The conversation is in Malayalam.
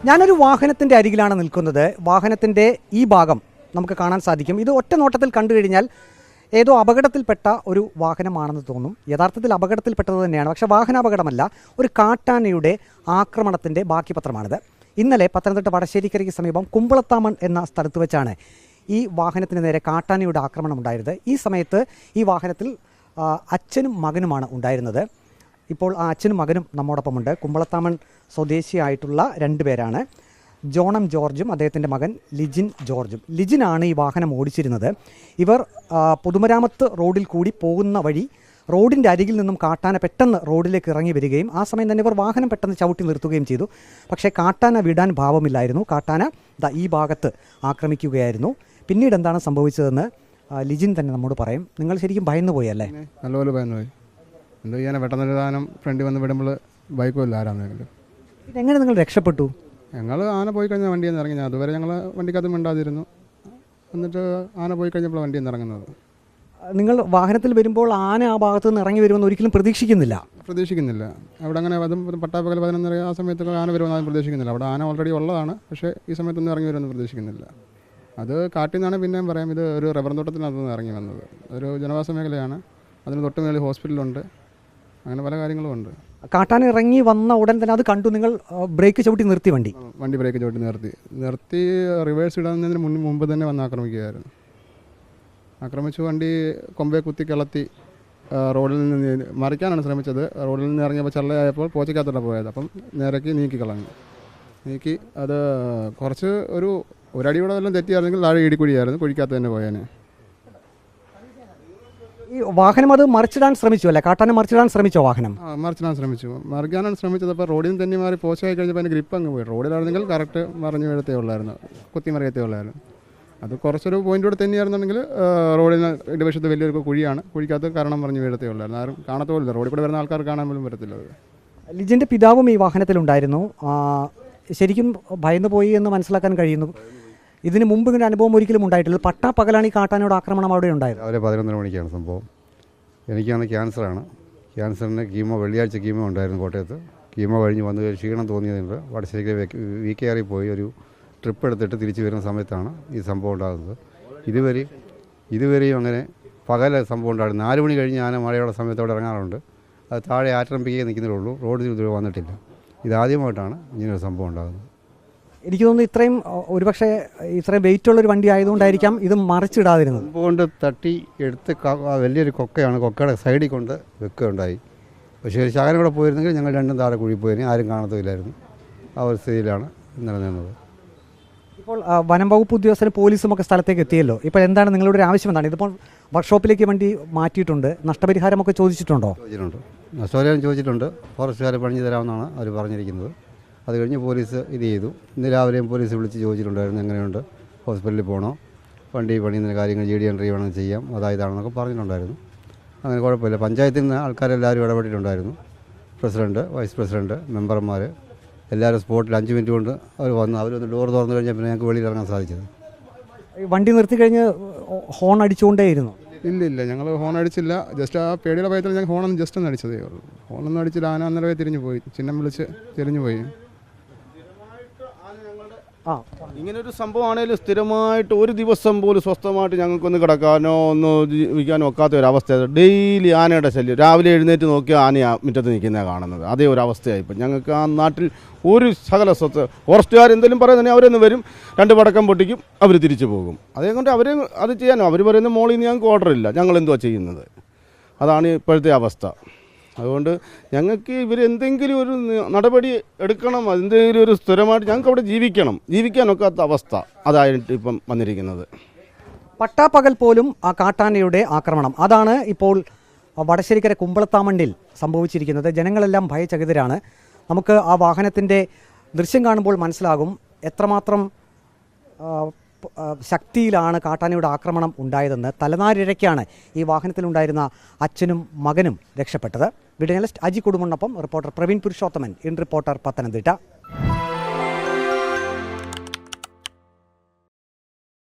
ഞാനൊരു വാഹനത്തിൻ്റെ അരികിലാണ് നിൽക്കുന്നത്. വാഹനത്തിൻ്റെ ഈ ഭാഗം നമുക്ക് കാണാൻ സാധിക്കും. ഇത് ഒറ്റ നോട്ടത്തിൽ കണ്ടു കഴിഞ്ഞാൽ ഏതോ അപകടത്തിൽപ്പെട്ട ഒരു വാഹനമാണെന്ന് തോന്നും. യഥാർത്ഥത്തിൽ അപകടത്തിൽപ്പെട്ടത് തന്നെയാണ്, പക്ഷേ വാഹനാപകടമല്ല, ഒരു കാട്ടാനയുടെ ആക്രമണത്തിൻ്റെ ബാക്കി പത്രമാണിത്. ഇന്നലെ പത്തനംതിട്ട വടശ്ശേരിക്കരയ്ക്ക് സമീപം കുമ്പളത്താമൺ എന്ന സ്ഥലത്ത് വെച്ചാണ് ഈ വാഹനത്തിന് നേരെ കാട്ടാനയുടെ ആക്രമണം ഉണ്ടായത്. ഈ സമയത്ത് ഈ വാഹനത്തിൽ അച്ഛനും മകനുമാണ് ഉണ്ടായിരുന്നത്. ഇപ്പോൾ ആ അച്ഛനും മകനും നമ്മോടൊപ്പമുണ്ട്. കുമ്പളത്താമൺ സ്വദേശിയായിട്ടുള്ള രണ്ടുപേരാണ്, ജോണം ജോർജും അദ്ദേഹത്തിൻ്റെ മകൻ ലിജിൻ ജോർജും. ലിജിനാണ് ഈ വാഹനം ഓടിച്ചിരുന്നത്. ഇവർ പൊതുമരാമത്ത് റോഡിൽ കൂടി പോകുന്ന വഴി റോഡിൻ്റെ അരികിൽ നിന്നും കാട്ടാന പെട്ടെന്ന് റോഡിലേക്ക് ഇറങ്ങി വരികയും ആ സമയം തന്നെ ഇവർ വാഹനം പെട്ടെന്ന് ചവിട്ടി നിർത്തുകയും ചെയ്തു. പക്ഷേ കാട്ടാന വിടാൻ ഭാവമില്ലായിരുന്നു. കാട്ടാന ഈ ഭാഗത്ത് ആക്രമിക്കുകയായിരുന്നു. പിന്നീട് എന്താണ് സംഭവിച്ചതെന്ന് ലിജിൻ തന്നെ നമ്മോട് പറയും. നിങ്ങൾ ശരിക്കും ഭയന്നു പോയി അല്ലേ? നല്ലപോലെ ഭയന്നു പോയി. എന്താ ചെയ്യാൻ, പെട്ടെന്നൊരു സാധനം ഫ്രണ്ടിൽ വന്ന് വിടുമ്പോൾ ബൈക്കുമില്ല ആരാണെങ്കിലും. ഇതെങ്ങനെ നിങ്ങൾ രക്ഷപ്പെട്ടു? ഞങ്ങൾ ആന പോയി കഴിഞ്ഞാൽ വണ്ടിയിൽ നിന്ന് ഇറങ്ങി. അതുവരെ ഞങ്ങൾ വണ്ടിക്കകത്ത് മിണ്ടാതിരുന്നു. എന്നിട്ട് ആന പോയി കഴിഞ്ഞപ്പോൾ വണ്ടിയിൽ നിന്ന് ഇറങ്ങുന്നത്. നിങ്ങൾ വാഹനത്തിൽ വരുമ്പോൾ ആന ആ ഭാഗത്ത് നിന്ന് ഇറങ്ങി വരുമെന്ന് ഒരിക്കലും പ്രതീക്ഷിക്കുന്നില്ല? അവിടെ അങ്ങനെ അതും പട്ടാപ്പകൽ 11 ആ സമയത്തൊക്കെ ആന വരുമെന്ന് ആരും പ്രതീക്ഷിക്കുന്നില്ല. അവിടെ ആന ഓൾറെഡി ഉള്ളതാണ്, പക്ഷേ ഈ സമയത്തൊന്നും ഇറങ്ങി വരുമെന്ന് പ്രതീക്ഷിക്കുന്നില്ല. അത് കാട്ടിൽ നിന്നാണ് പിന്നെയും പറയാം. ഇത് ഒരു റബ്ബർ തോട്ടത്തിനകത്തുനിന്ന് ഇറങ്ങി വന്നത്. ഒരു ജനവാസ മേഖലയാണ്. അതിന് തൊട്ട് മേളിൽ ഹോസ്പിറ്റലുണ്ട്, അങ്ങനെ പല കാര്യങ്ങളും ഉണ്ട്. കാട്ടാൻ ഇറങ്ങി വന്ന ഉടൻ തന്നെ അത് കണ്ടു. നിങ്ങൾ ബ്രേക്ക് ചവിട്ടി നിർത്തി? വണ്ടി ബ്രേക്ക് ചവിട്ടി നിർത്തി റിവേഴ്സ് ഇടുന്നതിന് മുമ്പ് തന്നെ വന്ന് ആക്രമിക്കുകയായിരുന്നു. ആക്രമിച്ചു വണ്ടി കൊമ്പെ കുത്തി കിളത്തി റോഡിൽ നിന്ന് മറിക്കാനാണ് ശ്രമിച്ചത്. റോഡിൽ നിന്ന് ഇറങ്ങിയപ്പോൾ ചള്ളയായപ്പോൾ പോച്ചയ്ക്കകത്തോടെ പോയത്. അപ്പം നേരേക്ക് നീക്കി അത് കുറച്ച് ഒരടിയുടെ വല്ലതും തെറ്റിയായിരുന്നെങ്കിൽ താഴെ ഇടിക്കുഴിയായിരുന്നു, കുഴിക്കകത്ത് തന്നെ പോയേനെ. ഈ വാഹനം അത് മറിച്ചിടാൻ ശ്രമിച്ചു അല്ലേ? കാട്ടാനെ മറിച്ചിടാൻ ശ്രമിച്ചോ വാഹനം? മറിക്കാനാണ് ശ്രമിച്ചത്. അപ്പോൾ റോഡിൽ നിന്ന് തന്നെ മാറി പോച്ചായി കഴിഞ്ഞപ്പോൾ അതിൻ്റെ ഗ്രിപ്പ് അങ്ങ് പോയി. റോഡിലായിരുന്നെങ്കിൽ കറക്റ്റ് മറിഞ്ഞു വീഴത്തേ ഉള്ളായിരുന്നു, കുത്തി മറിയത്തേ ഉള്ളായിരുന്നു. അത് കുറച്ചൊരു പോയിൻ്റോടെ തന്നെയായിരുന്നുണ്ടെങ്കിൽ റോഡിന് ഇടവശത്ത് വലിയൊരു കുഴിയാണ്, കുഴിക്കകത്ത് കാരണം മറിഞ്ഞു വീഴത്തേ ഉള്ളായിരുന്നു. ആരും കാണത്തോളില്ല, റോഡിൽ കൂടെ വരുന്ന ആൾക്കാർ കാണാൻ പോലും വരത്തില്ല. ലിജിൻ്റെ പിതാവും ഈ വാഹനത്തിലുണ്ടായിരുന്നു. ശരിക്കും ഭയന്നു പോയി എന്ന് മനസ്സിലാക്കാൻ കഴിയുന്നു. ഇതിന് മുമ്പ് ഇങ്ങനെ അനുഭവം ഒരിക്കലും ഉണ്ടായിട്ടില്ല. പട്ടാപ്പകലാണ് ഈ കാട്ടാനയുടെ ആക്രമണം അവിടെ ഉണ്ടായത്. രാവിലെ 11 മണിക്കാണ് സംഭവം. എനിക്കാണ് ക്യാൻസറാണ്. ക്യാൻസറിന് വെള്ളിയാഴ്ച കീമോ ഉണ്ടായിരുന്നു കോട്ടയത്ത്. കീമോ കഴിഞ്ഞ് വന്ന് ക്ഷീണം തോന്നിയതുകൊണ്ട് വടശ്ശേരിക്കര VKR പോയി ഒരു ട്രിപ്പ് എടുത്തിട്ട് തിരിച്ചു വരുന്ന സമയത്താണ് ഈ സംഭവം ഉണ്ടാകുന്നത്. ഇതുവരെയും അങ്ങനെ പകല സംഭവം ഉണ്ടായിരുന്നു. 4 മണി കഴിഞ്ഞ് ആന മഴയുള്ള സമയത്തോടെ ഇറങ്ങാറുണ്ട്. അത് താഴെ ആറ്റംപിക്കേ നിൽക്കുന്നേ ഉള്ളൂ, റോഡിൽ ഇതുവരെ വന്നിട്ടില്ല. ഇതാദ്യമായിട്ടാണ് ഇങ്ങനൊരു സംഭവം ഉണ്ടാകുന്നത്. എനിക്ക് തോന്നുന്നു ഇത്രയും വെയിറ്റ് ഉള്ളൊരു വണ്ടി ആയതുകൊണ്ടായിരിക്കാം ഇത് മറിച്ചിടാതിരുന്നത്. കൊണ്ട് തട്ടി എടുത്ത് വലിയൊരു കൊക്കയാണ്, കൊക്കയുടെ സൈഡിൽ കൊണ്ട് വെക്കുകയുണ്ടായി. പക്ഷേ ഒരു ശകലം കൂടെ പോയിരുന്നെങ്കിൽ ഞങ്ങൾ രണ്ടും താഴെ കുഴി പോയിരുന്നു, ആരും കാണത്തില്ലായിരുന്നു. ആ ഒരു സ്ഥിതിയിലാണ് നിലനിന്നത്. ഇപ്പോൾ വനം വകുപ്പ് ഉദ്യോഗസ്ഥരും പോലീസും ഒക്കെ സ്ഥലത്തേക്ക് എത്തിയല്ലോ. ഇപ്പോൾ എന്താണ് നിങ്ങളുടെ ഒരു ആവശ്യം? എന്താണ്? ഇതിപ്പോൾ വർക്ക്ഷോപ്പിലേക്ക് വണ്ടി മാറ്റിയിട്ടുണ്ട്, നഷ്ടപരിഹാരമൊക്കെ ചോദിച്ചിട്ടുണ്ടോ? നഷ്ടപരിഹാരം ചോദിച്ചിട്ടുണ്ട്. ഫോറസ്റ്റുകാർ പണിഞ്ഞു തരാമെന്നാണ് അവർ പറഞ്ഞിരിക്കുന്നത്. അത് കഴിഞ്ഞ് പോലീസ് ഇത് ചെയ്തു. ഇന്ന് രാവിലെയും പോലീസ് വിളിച്ച് ചോദിച്ചിട്ടുണ്ടായിരുന്നു, എങ്ങനെയുണ്ട്, ഹോസ്പിറ്റലിൽ പോകണോ, വണ്ടി പണിയുന്ന കാര്യങ്ങൾ GD എൻട്രി വേണം ചെയ്യാം, അതായതാണെന്നൊക്കെ പറഞ്ഞിട്ടുണ്ടായിരുന്നു. അങ്ങനെ കുഴപ്പമില്ല. പഞ്ചായത്തിൽ നിന്ന് ആൾക്കാരെല്ലാവരും ഇടപെട്ടിട്ടുണ്ടായിരുന്നു. പ്രസിഡൻറ്റ്, വൈസ് പ്രസിഡൻറ്റ്, മെമ്പർമാർ എല്ലാവരും സ്പോട്ടിൽ 5 മിനിറ്റ് കൊണ്ട് അവർ അവരൊന്ന് ഡോർ തുറന്നു കഴിഞ്ഞാൽ പിന്നെ ഞങ്ങൾക്ക് വെളിയിൽ ഇറങ്ങാൻ സാധിച്ചത്. വണ്ടി നിർത്തി കഴിഞ്ഞ് ഹോൺ അടിച്ചുകൊണ്ടേയിരുന്നു? ഇല്ല, ഞങ്ങൾ ഹോൺ അടിച്ചില്ല. ജസ്റ്റ് ആ പേടിയുടെ ഭയത്തിൽ ഞങ്ങൾ ഹോണൊന്നും ജസ്റ്റ് ഒന്ന് അടിച്ചതേ ഉള്ളൂ. ഹോണൊന്നും അടിച്ചില്ല. ആന അന്നേരമേ തിരിഞ്ഞു പോയി, ചിഹ്നം വിളിച്ച് തിരിഞ്ഞു പോയി. ഇങ്ങനൊരു സംഭവമാണെങ്കിലും സ്ഥിരമായിട്ട് ഒരു ദിവസം പോലും സ്വസ്ഥമായിട്ട് ഞങ്ങൾക്കൊന്ന് കിടക്കാനോ ഒന്ന് ജീവിക്കാനോ ഒക്കാത്ത ഒരവസ്ഥ. ഡെയിലി ആനയുടെ ശല്യം. രാവിലെ എഴുന്നേറ്റ് നോക്കിയാൽ ആന മുറ്റത്ത് നിൽക്കുന്നതാണ് കാണുന്നത്. അതേ ഒരു അവസ്ഥയായിപ്പോൾ ഞങ്ങൾക്ക്. ആ നാട്ടിൽ ഒരു സകല സ്വത്ത് ഫോറസ്റ്റുകാർ എന്തെങ്കിലും പറയുന്നുണ്ടെങ്കിൽ അവരൊന്ന് വരും, 2 പടക്കം പൊട്ടിക്കും, അവർ തിരിച്ചു പോകും. അതേകൊണ്ട് അവർ അത് ചെയ്യാനോ, അവർ പറയുന്ന മോളിൽ നിന്ന് ഞങ്ങൾക്ക് ഓർഡറില്ല, ഞങ്ങൾ എന്തുവാ ചെയ്യുന്നത്? അതാണ് ഇപ്പോഴത്തെ അവസ്ഥ. അതുകൊണ്ട് ഞങ്ങൾക്ക് ഇവരെന്തെങ്കിലും ഒരു നടപടി എടുക്കണം, എന്തെങ്കിലും ഒരു സ്ഥിരമായിട്ട് ഞങ്ങൾക്ക് അവിടെ ജീവിക്കാനൊക്കാത്ത അവസ്ഥ അതായിട്ട് ഇപ്പം വന്നിരിക്കുന്നത്. പട്ടാപ്പകൽ പോലും ആ കാട്ടാനയുടെ ആക്രമണം, അതാണ് ഇപ്പോൾ വടശ്ശേരിക്കര കുമ്പളത്താമണ്ണിൽ സംഭവിച്ചിരിക്കുന്നത്. ജനങ്ങളെല്ലാം ഭയചകിതരാണ്. നമുക്ക് ആ വാഹനത്തിൻ്റെ ദൃശ്യം കാണുമ്പോൾ മനസ്സിലാകും എത്രമാത്രം ശക്തിയിലാണ് കാട്ടാനയുടെ ആക്രമണം ഉണ്ടായതെന്ന്. തലനാരിഴയ്ക്കാണ് ഈ വാഹനത്തിലുണ്ടായിരുന്ന അച്ഛനും മകനും രക്ഷപ്പെട്ടത്. വീഡിയോ ജേർണലിസ്റ്റ് അജി കുടുംബനൊപ്പം reporter Praveen Purushothaman, in reporter, Pathanamthitta.